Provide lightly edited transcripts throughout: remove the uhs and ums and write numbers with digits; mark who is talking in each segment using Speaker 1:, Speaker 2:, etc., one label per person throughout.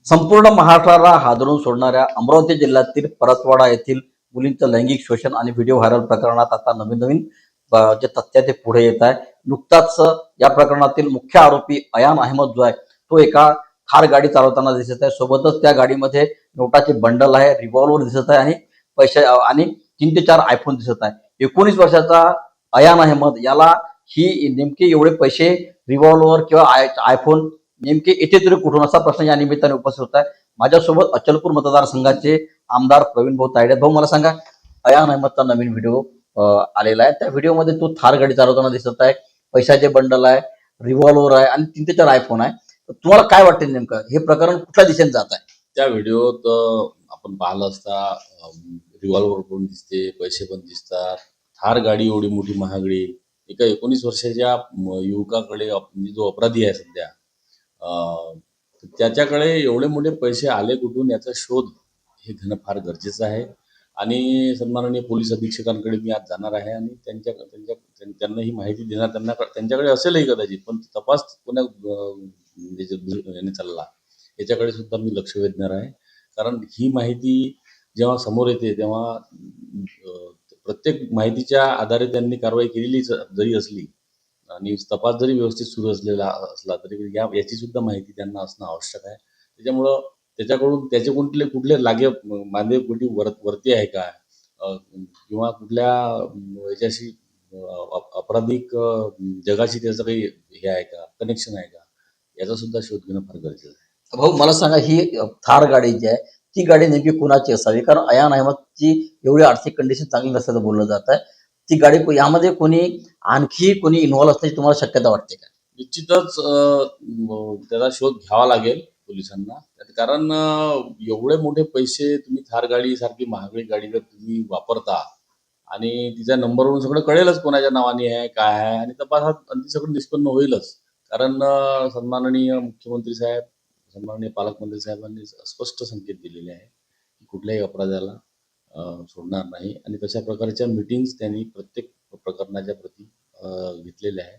Speaker 1: संपूर्ण महाराष्ट्राला हादरून सोडणाऱ्या अमरावती जिल्ह्यातील परतवाडा येथील मुलींचं लैंगिक शोषण आणि व्हिडिओ व्हायरल प्रकरणात आता नवीन नवीन जे तथ्य ते पुढे येत आहे. नुकताच या प्रकरणातील मुख्य आरोपी अयान अहमद जो आहे तो एका थार गाडी चालवताना दिसत आहे. सोबतच त्या गाडीमध्ये नोटाचे बंडल आहे, रिव्हॉल्वर दिसत आहे आणि पैसे आणि 3 ते 4 आयफोन दिसत आहे. 19 वर्षाचा अयान अहमद याला ही नेमके एवढे पैसे, रिव्हॉल्वर किंवा आयफोन नेमके येते तरी कुठून, असा प्रश्न या निमित्ताने उपस्थित होत आहे. माझ्यासोबत अचलपूर मतदारसंघाचे आमदार प्रवीण भाऊ तायडे. भाऊ, मला सांगा, अयान अहमदचा नवीन व्हिडिओ आलेला आहे. त्या व्हिडिओमध्ये तो थार गाडी चालवताना दिसत आहे, पैशाचे बंडल आहे, रिव्हॉल्वर आहे आणि 3 ते 4 आयफोन आहे. तर तुम्हाला काय वाटते नेमकं हे प्रकरण कुठल्या दिशेने जात आहे?
Speaker 2: त्या व्हिडिओत आपण पाहिलं असता रिव्हॉल्वर पण दिसते, पैसे पण दिसतात. थार गाडी एवढी मोठी महागडी एका 19 वर्षाच्या युवकाकडे म्हणजे जो अपराधी आहे सध्या, त्याच्याकडे एवढे मोठे पैसे आले कुठून याचा शोध हे घेणं फार गरजेचं आहे. आणि सन्माननीय पोलीस अधीक्षकांकडे मी आज जाणार आहे आणि त्यांना ही माहिती देणार. त्यांच्याकडे असेलही कदाचित, पण तपास कोण्या याने चालला याच्याकडे सुद्धा मी लक्ष वेधणार आहे. कारण ही माहिती जेव्हा समोर येते तेव्हा प्रत्येक माहितीच्या आधारे त्यांनी कारवाई केलेली जरी असली आणि तपास जरी व्यवस्थित सुरू असला तरी याची सुद्धा माहिती त्यांना असणं आवश्यक आहे. त्याच्यामुळं त्याच्याकडून त्याचे कुठले लागे मांदे कुठे वरती आहे का, किंवा कुठल्या याच्याशी आपराधिक जगाशी त्याचं काही हे आहे का, कनेक्शन आहे का, याचा सुद्धा शोध घेणं फार गरजेचं आहे.
Speaker 1: भाऊ, मला सांगा, ही थार गाडी जी आहे ती गाडी नेमकी कुणाची असावी? कारण अयान अहमदची एवढी आर्थिक कंडिशन चांगली नसल्याचं बोललं जात आहे. ती गाडी यामध्ये आणखी कोणी इन्व्हॉल्व असण्याची तुम्हाला शक्यता वाटते का?
Speaker 2: निश्चितच त्याचा शोध घ्यावा लागेल पोलिसांना. कारण एवढे मोठे पैसे तुम्ही थार गाडी सारखी महागडी गाडी जर तुम्ही वापरता आणि तिच्या नंबरवरून सगळं कळेलच कोणाच्या नावाने आहे, काय आहे, आणि तपासात आणि सगळं निष्पन्न होईलच. कारण सन्माननीय मुख्यमंत्री साहेब, सन्माननीय पालकमंत्री साहेबांनी स्पष्ट संकेत दिलेले आहे की कुठल्याही अपराधाला सोडणार नाही. आणि तशा प्रकारच्या मीटिंग्स त्यांनी प्रत्येक प्रकरणाच्या प्रती घेतलेल्या आहे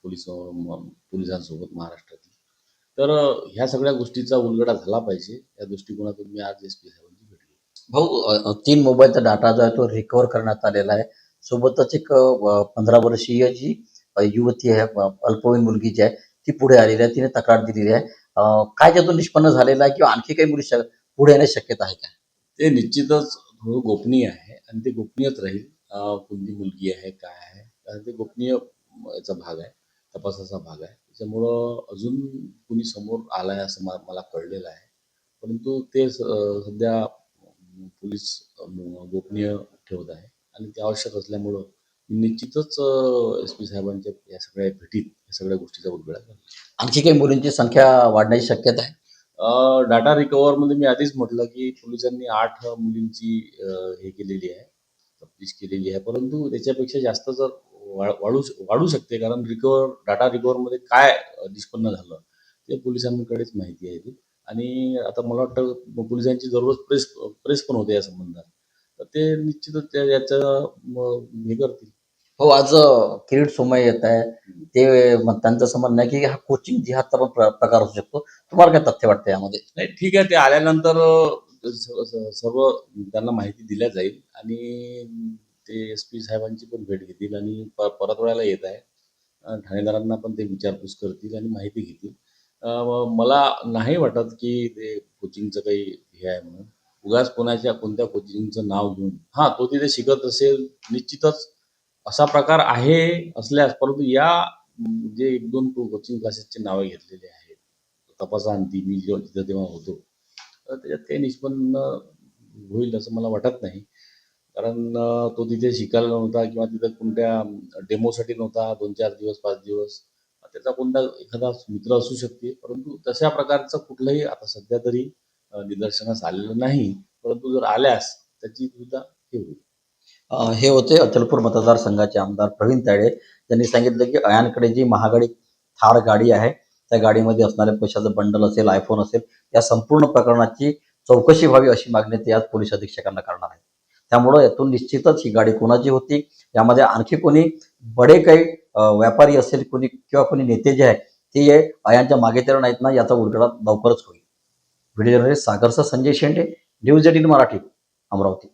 Speaker 2: पोलिसांसोबत महाराष्ट्रातील. तर ह्या सगळ्या गोष्टीचा उलगडा झाला पाहिजे, या दृष्टिकोनातून मी आज SP साहेबांची भेट घेतली.
Speaker 1: भाऊ, 3 मोबाईलचा डाटा जो आहे तो रिकव्हर करण्यात आलेला आहे. सोबतच एक 15 वर्षीय जी युवती आहे, अल्पवयीन मुलगी जी आहे ती पुढे आलेली आहे, तिने तक्रार दिलेली आहे. काय त्यातून निष्पन्न झालेलं आहे किंवा आणखी काही मुली पुढे येण्याची शक्यता आहे का?
Speaker 2: ते निश्चितच थोडं गोपनीय आहे आणि ते गोपनीयच राहील. कोणती मुलगी आहे, काय आहे, कारण ते गोपनीय याचा भाग आहे, तपासाचा भाग आहे. त्याच्यामुळं अजून कुणी समोर आलाय असं मला कळलेलं आहे. परंतु ते सध्या पोलीस गोपनीय ठेवत आहे आणि ते आवश्यक असल्यामुळं निश्चितच SP साहेबांच्या या सगळ्या भेटीत या सगळ्या गोष्टीचा उलगडा झाला.
Speaker 1: आणखी काही मुलींची संख्या वाढण्याची शक्यता आहे?
Speaker 2: डाटा रिकव्हरमध्ये मी आधीच म्हटलं की पोलिसांनी 8 मुलींची हे केलेली आहे, तफ्तीश केलेली आहे. परंतु त्याच्यापेक्षा जास्त जर वाढू शकते, कारण डाटा रिकव्हरमध्ये काय निष्पन्न झालं ते पोलिसांकडेच माहिती आहे ती. आणि आता मला वाटतं पोलिसांची दररोज प्रेस पण होते या संबंधात, तर ते निश्चितच याचं हे करतील.
Speaker 1: हो, आज किरीट सोमय्या येत आहे, ते त्यांचं असं म्हणणं आहे की हा कोचिंग जिहादचा पण प्रकार असू शकतो. तुम्हाला काय तथ्य वाटतं यामध्ये?
Speaker 2: नाही, ठीक आहे, ते आल्यानंतर सर्व त्यांना माहिती दिल्या जाईल आणि ते SP साहेबांची पण भेट घेतील आणि परतवाड्याला येत आहे, ठाणेदारांना पण ते विचारपूस करतील आणि माहिती घेतील. मला नाही वाटत की ते कोचिंगचं काही हे आहे म्हणून. उगाच कोणत्या कोचिंगचं नाव घेऊन, हां, तो तिथे शिकत असेल, निश्चितच असा प्रकार असल्यास, परंतु या जे 1-2 कोचिंग क्लासेसचे नावे घेतलेले आहेत तपासाअंती, मी तिथं तेव्हा होतो, तर त्याच्यात काही निष्पन्न होईल असं मला वाटत नाही. कारण तो तिथे शिकायला नव्हता किंवा तिथं कोणत्या डेमोसाठी नव्हता, 2-4 दिवस, 5 दिवस. त्याचा कोणता एखादा मित्र असू शकते, परंतु तशा प्रकारचं कुठलंही आता सध्या तरी निदर्शनास आलेलं नाही. परंतु जर आल्यास त्याची सुद्धा हे होईल.
Speaker 1: हे होते अचलपूर मतदारसंघाचे आमदार प्रवीण तायडे. त्यांनी सांगितलं की अयानकडे जी महागडी थार गाडी आहे, त्या गाडीमध्ये असणाऱ्या पैशाचं बंडल असेल, आयफोन असेल, या संपूर्ण प्रकरणाची चौकशी व्हावी अशी मागणी ते आज पोलीस अधीक्षकांना करणार आहेत. त्यामुळं यातून निश्चितच ही गाडी कोणाची होती, यामध्ये आणखी कोणी बडे काही व्यापारी असेल कोणी किंवा कोणी नेते जे आहेत ते अयानच्या मागे तर नाहीत ना, याचा उलगडा लवकरच होईल. व्हिडिओ जर्नलिस्ट सागरसह संजय शेंडे, न्यूज 18 मराठी, अमरावती.